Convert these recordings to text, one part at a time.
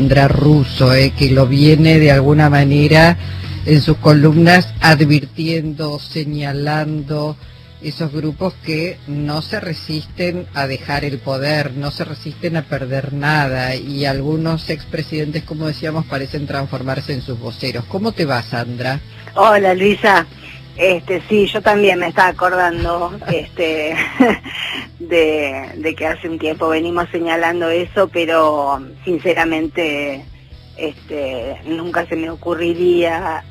Sandra Russo, que lo viene de alguna manera en sus columnas advirtiendo, señalando esos grupos que no se resisten a dejar el poder, no se resisten a perder nada, y algunos expresidentes, como decíamos, parecen transformarse en sus voceros. ¿Cómo te va, Sandra? Hola, Luisa. Sí, yo también me estaba acordando de que hace un tiempo venimos señalando eso, pero sinceramente nunca se me ocurriría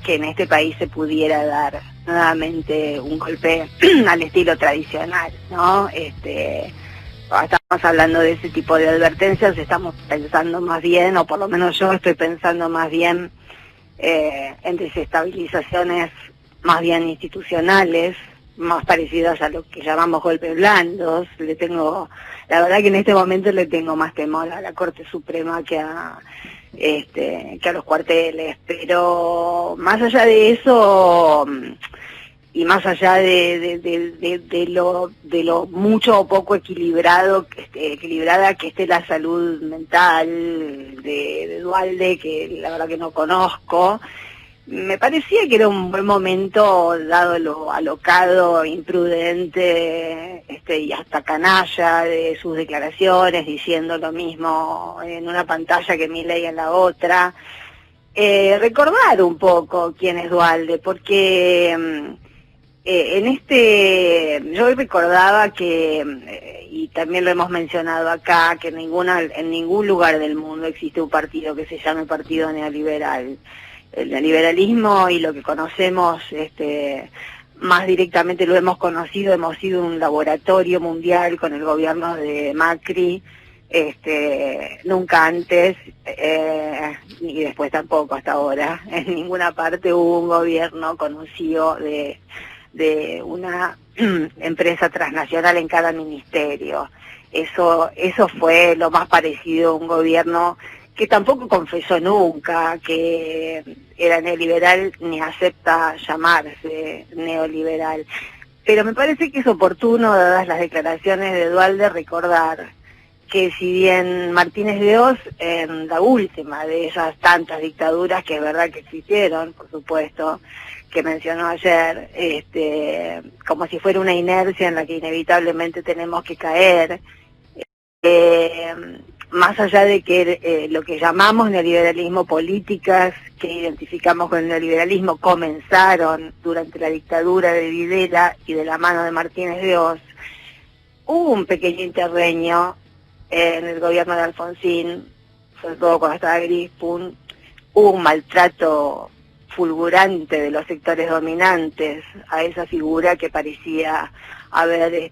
que en este país se pudiera dar nuevamente un golpe al estilo tradicional, ¿no? Estamos hablando de ese tipo de advertencias, estamos pensando más bien, o por lo menos yo estoy pensando más bien en desestabilizaciones más bien institucionales, más parecidas a lo que llamamos golpes blandos. La verdad que en este momento le tengo más temor a la Corte Suprema que a los cuarteles, pero más allá de eso, y más allá de lo mucho o poco equilibrada que esté la salud mental de Duhalde, que la verdad que no conozco, me parecía que era un buen momento, dado lo alocado, imprudente y hasta canalla de sus declaraciones, diciendo lo mismo en una pantalla que Milei en la otra, recordar un poco quién es Duhalde, porque yo recordaba que, y también lo hemos mencionado acá, que en ningún lugar del mundo existe un partido que se llame Partido Neoliberal. El neoliberalismo y lo que conocemos, más directamente lo hemos conocido, hemos sido un laboratorio mundial con el gobierno de Macri, nunca antes, ni después tampoco hasta ahora, en ninguna parte hubo un gobierno conocido de una empresa transnacional en cada ministerio. Eso fue lo más parecido a un gobierno que tampoco confesó nunca que era neoliberal ni acepta llamarse neoliberal. Pero me parece que es oportuno, dadas las declaraciones de Duhalde, recordar que si bien Martínez de Oz, en la última de esas tantas dictaduras que es verdad que existieron, por supuesto, que mencionó ayer, como si fuera una inercia en la que inevitablemente tenemos que caer, más allá de que lo que llamamos neoliberalismo, políticas que identificamos con el neoliberalismo comenzaron durante la dictadura de Videla y de la mano de Martínez de Oz, hubo un pequeño interreño en el gobierno de Alfonsín, sobre todo cuando estaba Grispun, hubo un maltrato fulgurante de los sectores dominantes a esa figura que parecía haber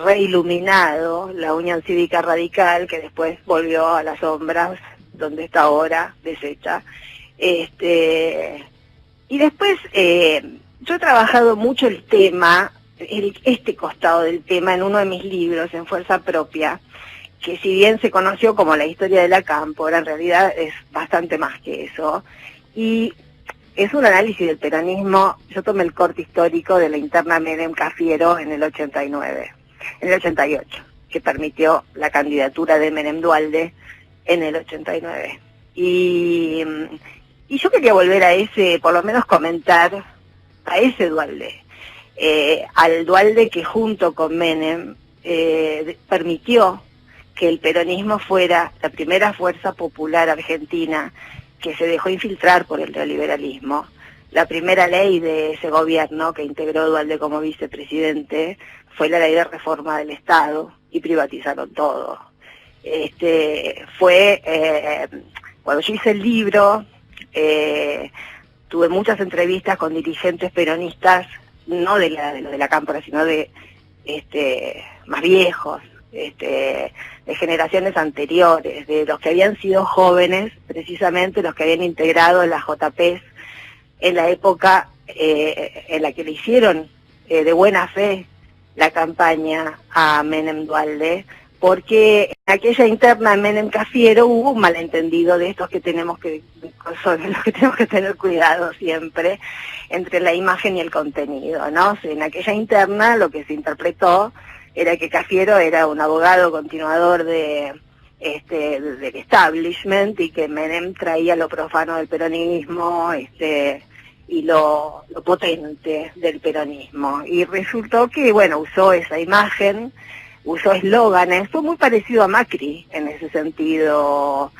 reiluminado la Unión Cívica Radical, que después volvió a las sombras, donde está ahora, deshecha. Y después, yo he trabajado mucho el tema, este costado del tema, en uno de mis libros, en Fuerza Propia, que si bien se conoció como la historia de la cámpora, en realidad es bastante más que eso. Y es un análisis del peronismo. Yo tomé el corte histórico de la interna Menem-Cafiero en el 88, que permitió la candidatura de Menem Duhalde en el 89. Y yo quería volver a por lo menos comentar a ese Duhalde, al Duhalde que junto con Menem permitió que el peronismo fuera la primera fuerza popular argentina que se dejó infiltrar por el neoliberalismo. La primera ley de ese gobierno que integró Duhalde como vicepresidente fue la ley de reforma del Estado y privatizaron todo. Cuando yo hice el libro, tuve muchas entrevistas con dirigentes peronistas, no de la cámpora, sino de más viejos, de generaciones anteriores, de los que habían sido jóvenes, precisamente los que habían integrado las JPs en la época en la que le hicieron de buena fe la campaña a Menem Duhalde, porque en aquella interna Menem-Cafiero hubo un malentendido de estos sobre los que tenemos que tener cuidado siempre, entre la imagen y el contenido, ¿no? En aquella interna lo que se interpretó era que Cafiero era un abogado continuador de del establishment, y que Menem traía lo profano del peronismo, y lo potente del peronismo. Y resultó que, bueno, usó esa imagen, usó eslóganes, fue muy parecido a Macri en ese sentido,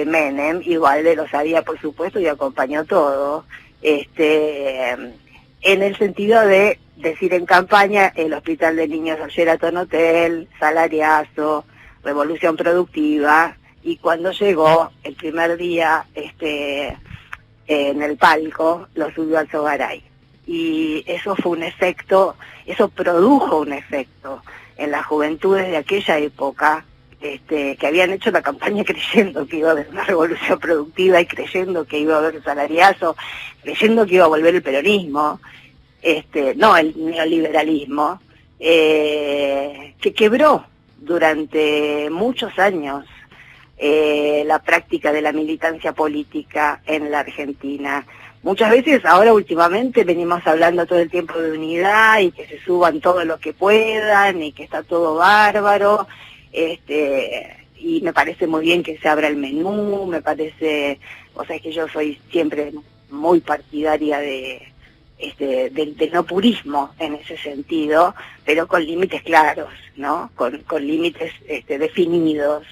Menem, igual de lo sabía, por supuesto, y acompañó todo, en el sentido de decir en campaña: el hospital de niños al Sheraton Hotel, salariazo, revolución productiva. Y cuando llegó el primer día, en el palco, lo subió al Sogaray. Y eso fue un efecto, eso produjo un efecto en las juventudes de aquella época, que habían hecho la campaña creyendo que iba a haber una revolución productiva y creyendo que iba a haber salariazo, creyendo que iba a volver el peronismo, no el neoliberalismo, que quebró durante muchos años la práctica de la militancia política en la Argentina. Muchas veces, ahora últimamente, venimos hablando todo el tiempo de unidad y que se suban todo lo que puedan y que está todo bárbaro, y me parece muy bien que se abra el menú, me parece, o sea, es que yo soy siempre muy partidaria del no purismo en ese sentido, pero con límites claros, ¿no? Con límites definidos,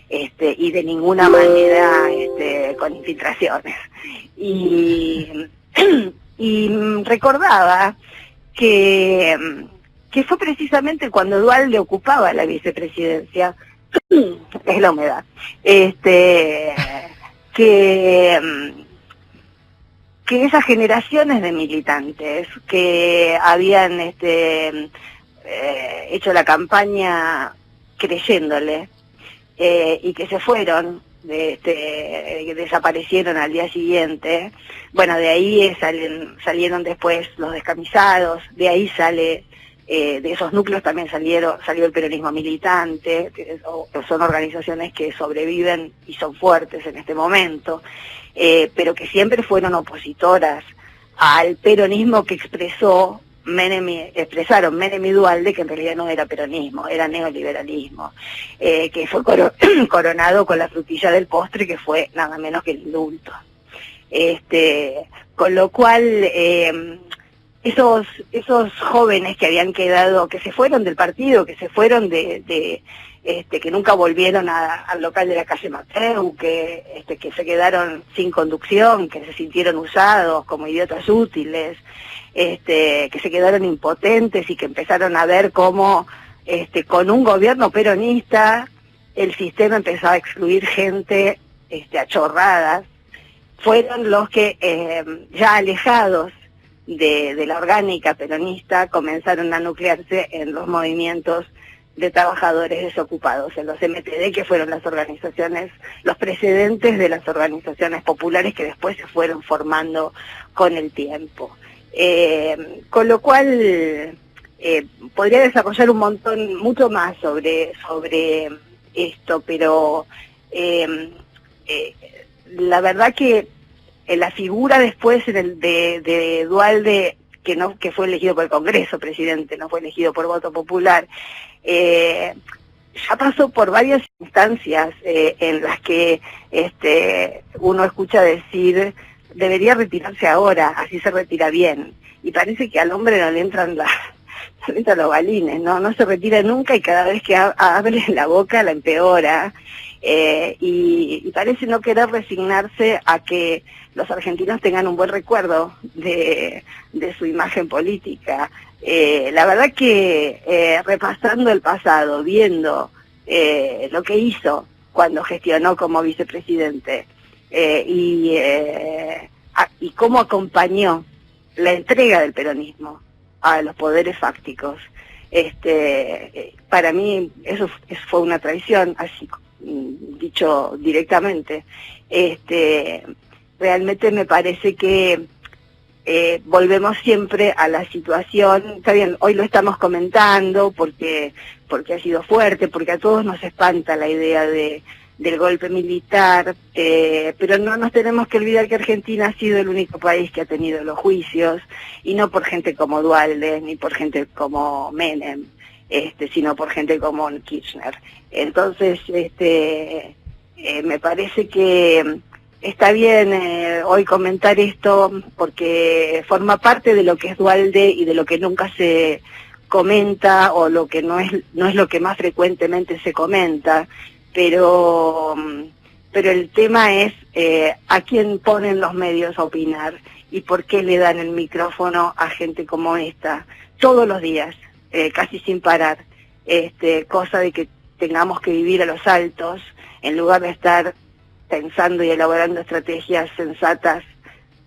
y de ninguna manera con infiltraciones. Y recordaba que fue precisamente cuando Duhalde ocupaba la vicepresidencia, es la humedad, que esas generaciones de militantes que habían hecho la campaña creyéndole, y que se fueron, que desaparecieron al día siguiente, bueno, de ahí salieron después los descamisados, de ahí de esos núcleos también salió el peronismo militante, que son organizaciones que sobreviven y son fuertes en este momento, pero que siempre fueron opositoras al peronismo que expresaron Menem y Duhalde, que en realidad no era peronismo, era neoliberalismo, que fue coronado con la frutilla del postre, que fue nada menos que el indulto. Con lo cual, esos jóvenes que habían quedado, que se fueron del partido, que se fueron que nunca volvieron al local de la calle Mateu, que se quedaron sin conducción, que se sintieron usados como idiotas útiles, que se quedaron impotentes y que empezaron a ver cómo con un gobierno peronista el sistema empezaba a excluir gente a chorradas, fueron los que ya alejados de la orgánica peronista comenzaron a nuclearse en los movimientos de trabajadores desocupados, en los MTD, que fueron las organizaciones, los precedentes de las organizaciones populares que después se fueron formando con el tiempo. Con lo cual podría desarrollar mucho más sobre esto, pero la verdad que la figura después de Duhalde, que fue elegido por el Congreso, presidente, no fue elegido por voto popular, ya pasó por varias instancias en las que uno escucha decir: debería retirarse ahora, así se retira bien. Y parece que al hombre no le entran los balines, no se retira nunca, y cada vez que abre la boca la empeora, y parece no querer resignarse a que los argentinos tengan un buen recuerdo de su imagen política. La verdad que repasando el pasado, viendo lo que hizo cuando gestionó como vicepresidente, y cómo acompañó la entrega del peronismo a los poderes fácticos, para mí eso fue una traición, así dicho directamente. Realmente me parece que volvemos siempre a la situación. Está bien, hoy lo estamos comentando porque ha sido fuerte, porque a todos nos espanta la idea del golpe militar, pero no nos tenemos que olvidar que Argentina ha sido el único país que ha tenido los juicios, y no por gente como Duhalde, ni por gente como Menem. sino por gente como Kirchner. Entonces, me parece que está bien hoy comentar esto porque forma parte de lo que es Duhalde y de lo que nunca se comenta o lo que no es lo que más frecuentemente se comenta, pero el tema es a quién ponen los medios a opinar y por qué le dan el micrófono a gente como esta todos los días, casi sin parar, cosa de que tengamos que vivir a los altos en lugar de estar pensando y elaborando estrategias sensatas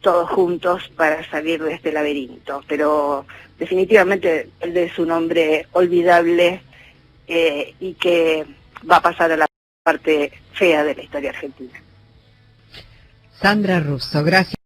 todos juntos para salir de este laberinto. Pero definitivamente él es un hombre olvidable y que va a pasar a la parte fea de la historia argentina. Sandra Russo, gracias.